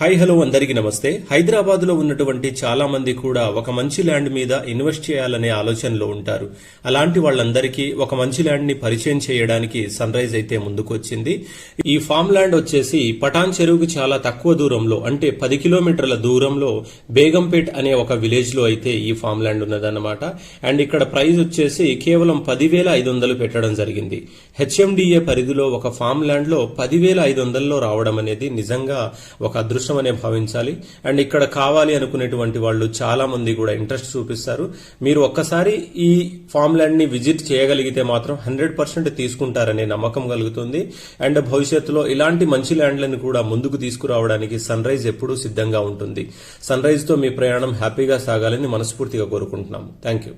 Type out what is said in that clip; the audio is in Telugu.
హాయ్ హలో అందరికీ నమస్తే. హైదరాబాద్ లో ఉన్నటువంటి చాలా మంది కూడా ఒక మంచి ల్యాండ్ మీద ఇన్వెస్ట్ చేయాలనే ఆలోచనలో ఉంటారు. అలాంటి వాళ్ళందరికీ ఒక మంచి ల్యాండ్ ని పరిచయం చేయడానికి సన్ రైజ్ అయితే ముందుకు వచ్చింది. ఈ ఫామ్ ల్యాండ్ వచ్చేసి పటాన్ చెరువుకి చాలా తక్కువ దూరంలో, అంటే 10 కిలోమీటర్ల దూరంలో బేగంపేట్ అనే ఒక విలేజ్ లో అయితే ఈ ఫామ్ ల్యాండ్ ఉన్నదన్నమాట. అండ్ ఇక్కడ ప్రైస్ వచ్చేసి కేవలం 10,500 పెట్టడం జరిగింది. హెచ్ఎండిఏ పరిధిలో ఒక ఫామ్ ల్యాండ్ లో 10,500లో రావడం అనేది నిజంగా ఒక అదృష్టం అనే భావించాలి. అండ్ ఇక్కడ కావాలి అనుకునేటువంటి వాళ్ళు చాలా మంది కూడా ఇంట్రెస్ట్ చూపిస్తారు. మీరు ఒక్కసారి ఈ ఫామ్ ల్యాండ్ ని విజిట్ చేయగలిగితే మాత్రం 100% తీసుకుంటారనే నమ్మకం కలుగుతుంది. అండ్ భవిష్యత్తులో ఇలాంటి మంచి ల్యాండ్లను కూడా ముందుకు తీసుకురావడానికి సన్ రైజ్ ఎప్పుడూ సిద్ధంగా ఉంటుంది. సన్ రైజ్ తో మీ ప్రయాణం హ్యాపీగా సాగాలని మనస్ఫూర్తిగా కోరుకుంటున్నాము. Thank you.